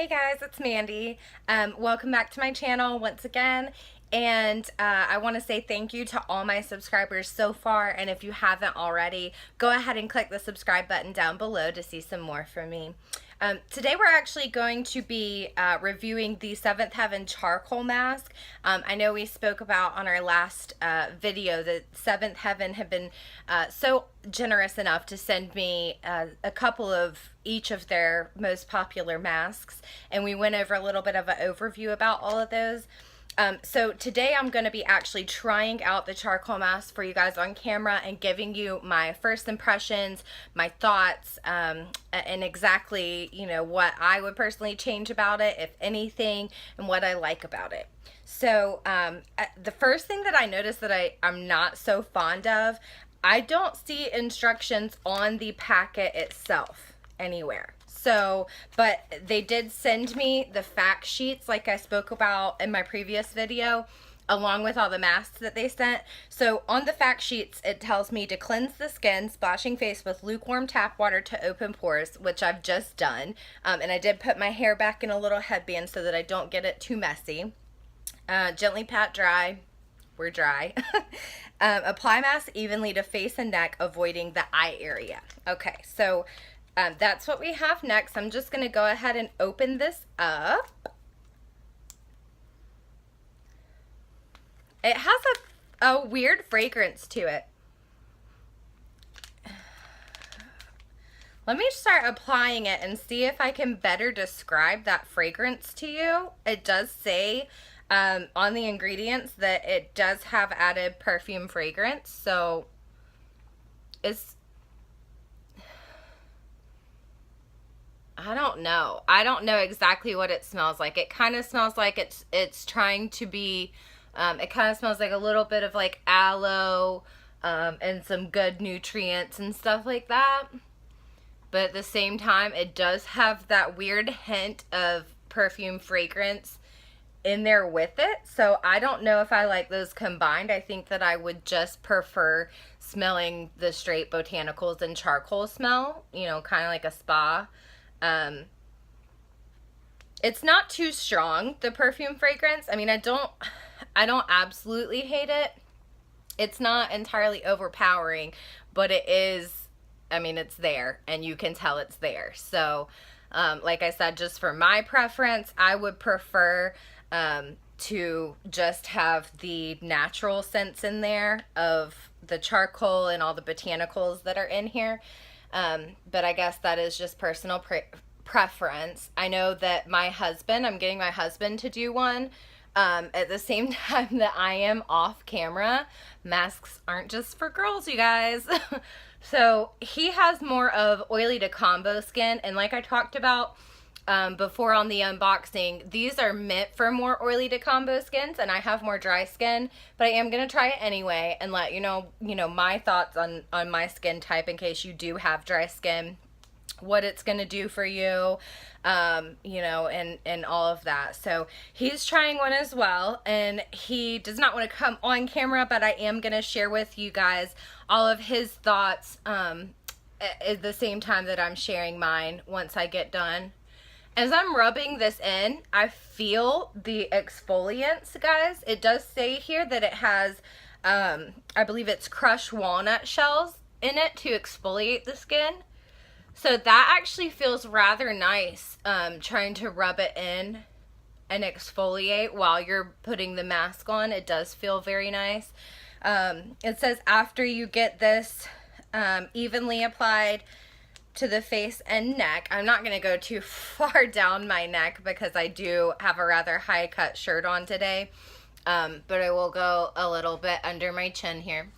Hey guys, it's Mandy. Welcome back to my channel once again. And I want to say thank you to all my subscribers so far. And if you haven't already, go ahead and click the subscribe button down below to see some more from me. Today we're actually going to be reviewing the Seventh Heaven Charcoal Mask. I know we spoke about on our last video that Seventh Heaven had been so generous enough to send me a couple of each of their most popular masks, and we went over a little bit of an overview about all of those. So today I'm going to be actually trying out the charcoal mask for you guys on camera and giving you my first impressions, my thoughts, and exactly, what I would personally change about it, if anything, and what I like about it. So the first thing that I noticed that I'm not so fond of, I don't see instructions on the packet itself anywhere. So, but they did send me the fact sheets like I spoke about in my previous video, along with all the masks that they sent. So on the fact sheets, it tells me to cleanse the skin, splashing face with lukewarm tap water to open pores, which I've just done. And I did put my hair back in a little headband so that I don't get it too messy. Gently pat dry. We're dry. Apply mask evenly to face and neck, avoiding the eye area. Okay, so that's what we have next. I'm just going to go ahead and open this up. It has a weird fragrance to it. Let me start applying it and see if I can better describe that fragrance to you. It does say on the ingredients that it does have added perfume fragrance, so I don't know. I don't know exactly what it smells like. It kind of smells like it's trying to be, it kind of smells like a little bit of like aloe and some good nutrients and stuff like that. But at the same time, it does have that weird hint of perfume fragrance in there with it. So I don't know if I like those combined. I think that I would just prefer smelling the straight botanicals and charcoal smell, kind of like a spa. It's not too strong, the perfume fragrance. I mean, I don't absolutely hate it. It's not entirely overpowering, but it is, it's there, and you can tell it's there. So, like I said, just for my preference, I would prefer to just have the natural scents in there of the charcoal and all the botanicals that are in here. But I guess that is just personal preference. I know that I'm getting my husband to do one at the same time that I am off camera. Masks aren't just for girls, you guys. So he has more of oily to combo skin, and like I talked about before on the unboxing, these are meant for more oily to combo skins, and I have more dry skin, but I am going to try it anyway and let you know, my thoughts on my skin type in case you do have dry skin, what it's going to do for you, and all of that. So he's trying one as well, and he does not want to come on camera, but I am going to share with you guys all of his thoughts at the same time that I'm sharing mine once I get done. As I'm rubbing this in, I feel the exfoliants, guys. It does say here that it has, I believe it's crushed walnut shells in it to exfoliate the skin. So that actually feels rather nice, trying to rub it in and exfoliate while you're putting the mask on. It does feel very nice. It says after you get this evenly applied to the face and neck. I'm not going to go too far down my neck because I do have a rather high cut shirt on today, but I will go a little bit under my chin here.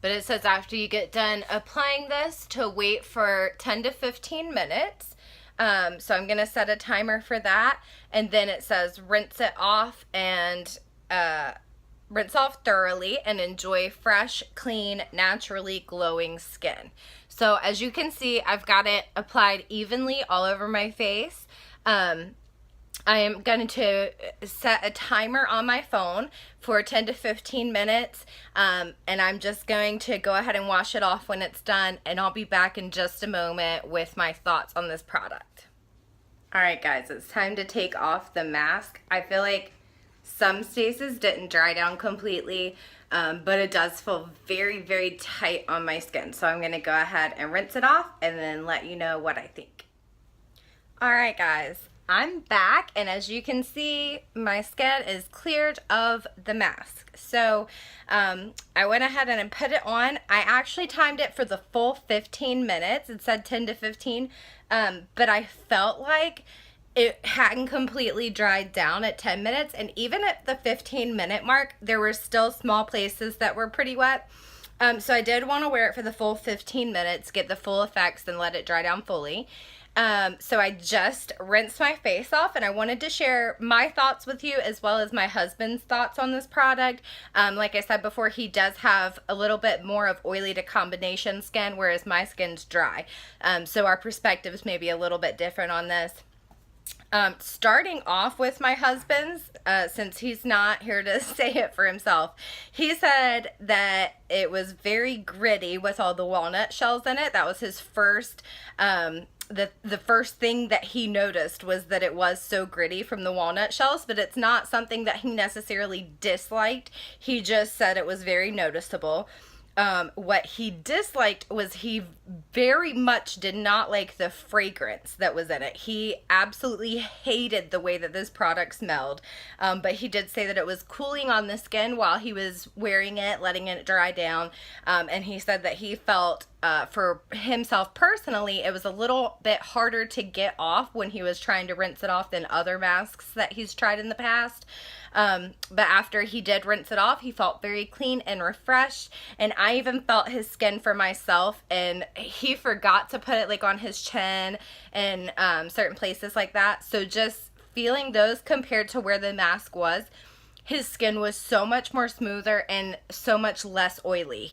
But it says after you get done applying this to wait for 10 to 15 minutes. So I'm going to set a timer for that, and then it says rinse it off and rinse off thoroughly and enjoy fresh, clean, naturally glowing skin. So as you can see, I've got it applied evenly all over my face. I am going to set a timer on my phone for 10 to 15 minutes, and I'm just going to go ahead and wash it off when it's done, and I'll be back in just a moment with my thoughts on this product. Alright guys, it's time to take off the mask. I feel like some spaces didn't dry down completely, but it does feel very, very tight on my skin. So I'm going to go ahead and rinse it off and then let you know what I think. Alright guys, I'm back, and as you can see, my skin is cleared of the mask. So I went ahead and put it on. I actually timed it for the full 15 minutes. It said 10 to 15, but I felt like it hadn't completely dried down at 10 minutes, and even at the 15-minute mark, there were still small places that were pretty wet. So I did want to wear it for the full 15 minutes, get the full effects, and let it dry down fully. So I just rinsed my face off, and I wanted to share my thoughts with you as well as my husband's thoughts on this product. Like I said before, he does have a little bit more of oily to combination skin, whereas my skin's dry. So our perspectives may be a little bit different on this. Starting off with my husband's, since he's not here to say it for himself, he said that it was very gritty with all the walnut shells in it. That was his first, the first thing that he noticed was that it was so gritty from the walnut shells, but it's not something that he necessarily disliked. He just said it was very noticeable. What he disliked was he very much did not like the fragrance that was in it. He absolutely hated the way that this product smelled, but he did say that it was cooling on the skin while he was wearing it, letting it dry down, and he said that he felt for himself personally, it was a little bit harder to get off when he was trying to rinse it off than other masks that he's tried in the past. But after he did rinse it off, he felt very clean and refreshed, and I even felt his skin for myself, and he forgot to put it like on his chin and certain places like that. So just feeling those compared to where the mask was, his skin was so much more smoother and so much less oily.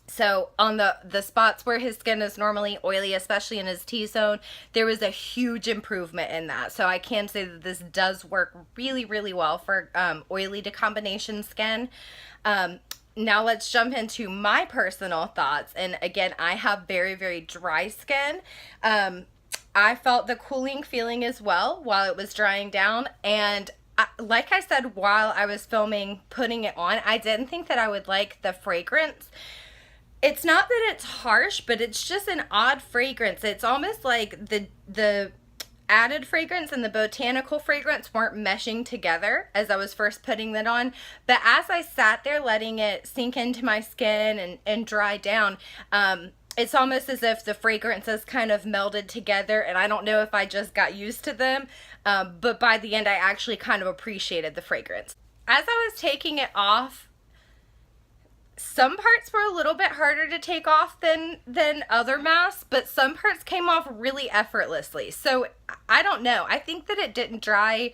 So on the spots where his skin is normally oily, especially in his T-zone, there was a huge improvement in that. So I can say that this does work really, really well for oily to combination skin. Now let's jump into my personal thoughts. And again, I have very, very dry skin. I felt the cooling feeling as well while it was drying down. And like I said, while I was filming, putting it on, I didn't think that I would like the fragrance. It's not that it's harsh, but it's just an odd fragrance. It's almost like the added fragrance and the botanical fragrance weren't meshing together as I was first putting that on. But as I sat there letting it sink into my skin and dry down, it's almost as if the fragrances kind of melded together, and I don't know if I just got used to them, but by the end I actually kind of appreciated the fragrance. As I was taking it off, some parts were a little bit harder to take off than other masks, but some parts came off really effortlessly. So I don't know. I think that it didn't dry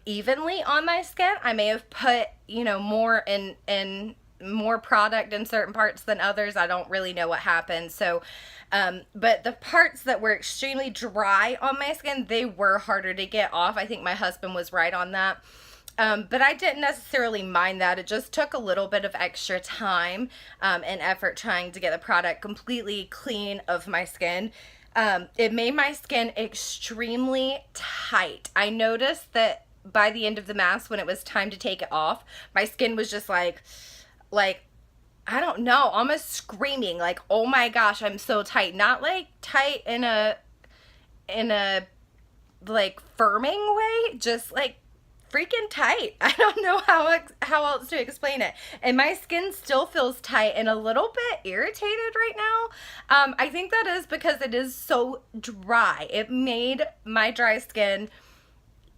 evenly on my skin. I may have put, more in more product in certain parts than others. I don't really know what happened. So, but the parts that were extremely dry on my skin, they were harder to get off. I think my husband was right on that. But I didn't necessarily mind that. It just took a little bit of extra time and effort trying to get the product completely clean of my skin. It made my skin extremely tight. I noticed that by the end of the mask, when it was time to take it off, my skin was just like, I don't know, almost screaming, like, oh my gosh, I'm so tight. Not like tight in a like firming way, just like freaking tight. I don't know how else to explain it. And my skin still feels tight and a little bit irritated right now. I think that is because it is so dry. It made my dry skin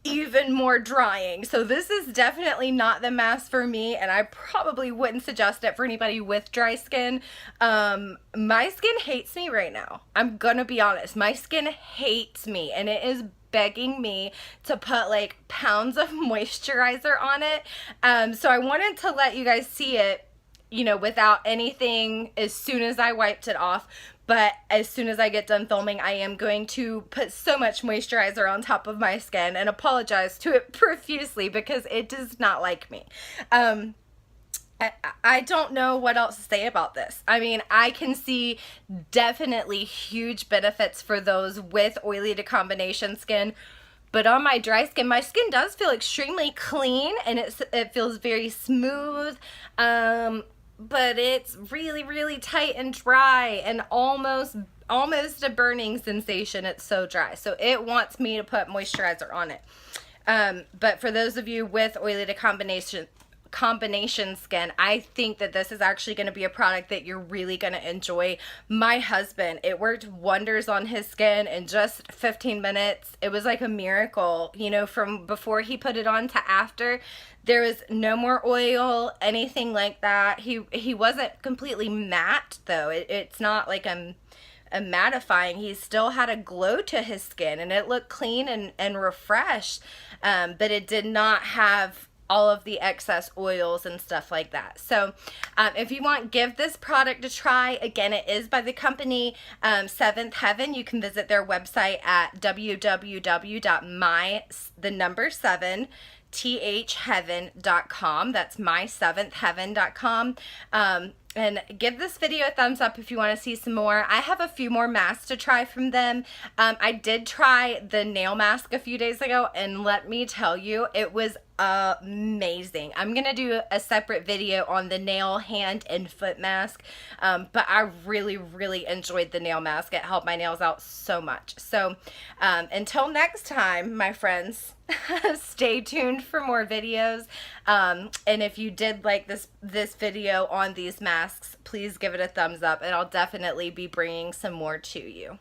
even more drying. So this is definitely not the mask for me, and I probably wouldn't suggest it for anybody with dry skin. My skin hates me right now. I'm gonna be honest. My skin hates me, and it is begging me to put like pounds of moisturizer on it. So I wanted to let you guys see it, without anything as soon as I wiped it off. But as soon as I get done filming, I am going to put so much moisturizer on top of my skin and apologize to it profusely because it does not like me. I I don't know what else to say about this. I mean, I can see definitely huge benefits for those with oily to combination skin. But on my dry skin, my skin does feel extremely clean, and it feels very smooth. But it's really, really tight and dry, and almost a burning sensation. It's so dry. So it wants me to put moisturizer on it. But for those of you with oily to combination skin, I think that this is actually going to be a product that you're really going to enjoy. My husband, it worked wonders on his skin in just 15 minutes. It was like a miracle, you know, from before he put it on to after. There was no more oil, anything like that. He wasn't completely matte though. It's not like a mattifying. He still had a glow to his skin, and it looked clean and refreshed, but it did not have all of the excess oils and stuff like that. So if you want, give this product a try. Again, it is by the company Seventh Heaven. You can visit their website at www.my7thheaven.com. That's my7thheaven.com. And give this video a thumbs up if you want to see some more. I have a few more masks to try from them. I did try the nail mask a few days ago, and let me tell you, it was amazing. I'm gonna do a separate video on the nail, hand, and foot mask, but I really enjoyed the nail mask. It helped my nails out so much. So until next time, my friends, stay tuned for more videos, and if you did like this video on these masks, please give it a thumbs up, and I'll definitely be bringing some more to you.